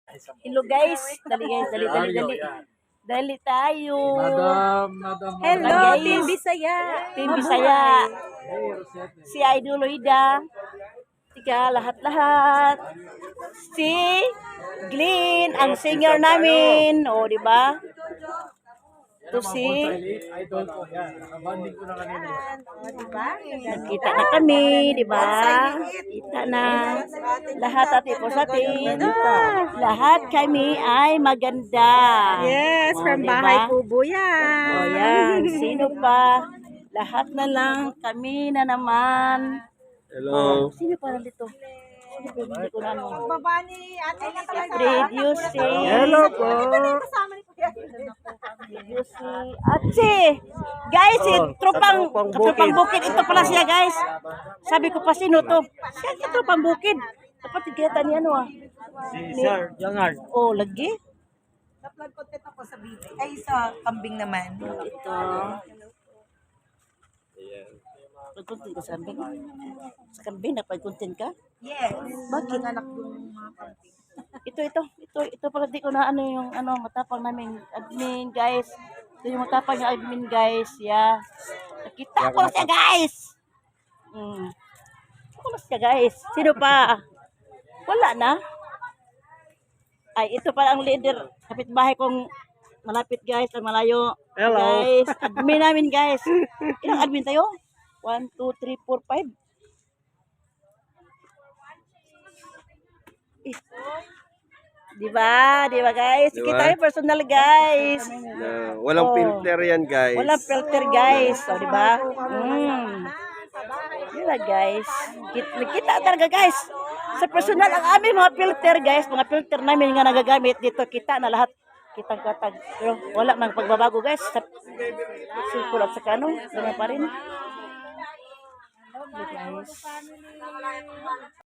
Hello guys. Dali guys, dali. Dali tayo. Hello, Guys. Team Bisaya. Team Bisaya. Si Idol Loida. Tika lahat-lahat. Si Glenn, ang singer namin. O, di ba? Ito si Idol ko yan. Nakabanding ko na kanina. Kita na kami, di ba? Kita na. Lahat ati po sa atin. Lahat kami ay maganda. Yes, O, from diba? Bahay Kubo O yan. yan, sino pa? Lahat na lang, kami na naman. Hello. Sino pa nandito? Sino pa hindi ko na ano? Baba ni ate na Producing. Hello po. Producing. Atsi! Guys, tropang bukid. Ito pala siya, guys. Sabi ko pa, sino to? Siya, tropang bukid. Dapat tigilatan niya, ano ah. Si Sir Jangard. Oh, lagi. Upload content ako sa video. Ay, sa kambing naman. Ito. Pag-content ka sa kambing? Sa kambing, napag-content ka? Yes. Bakit? Anak yung mga kambing. Ito pala di ko na ano yung matapang namin admin guys. Ito yung matapang yung admin guys. Yeah. Nakita ko na siya guys. Ako na siya guys. Sino pa? Wala na. Ay, ito pala ang leader. Kapitbahay kong malapit guys. Ang malayo. Hello. Guys. Admin namin guys. Ilang admin tayo? 1, 2, 3, 4, 5. Diba? Diba guys? Diba? Kita yung personal guys. Walang Oh. filter yan, guys. Walang filter guys. O diba? Diba guys? Kita talaga guys. Sa personal ang aming mga filter guys. Mga filter namin nga nagagamit dito. Kita na lahat. Kitang katag. Pero wala mang pagbabago guys. Sa sikulat sa kano. Ganyan pa rin. Diba guys?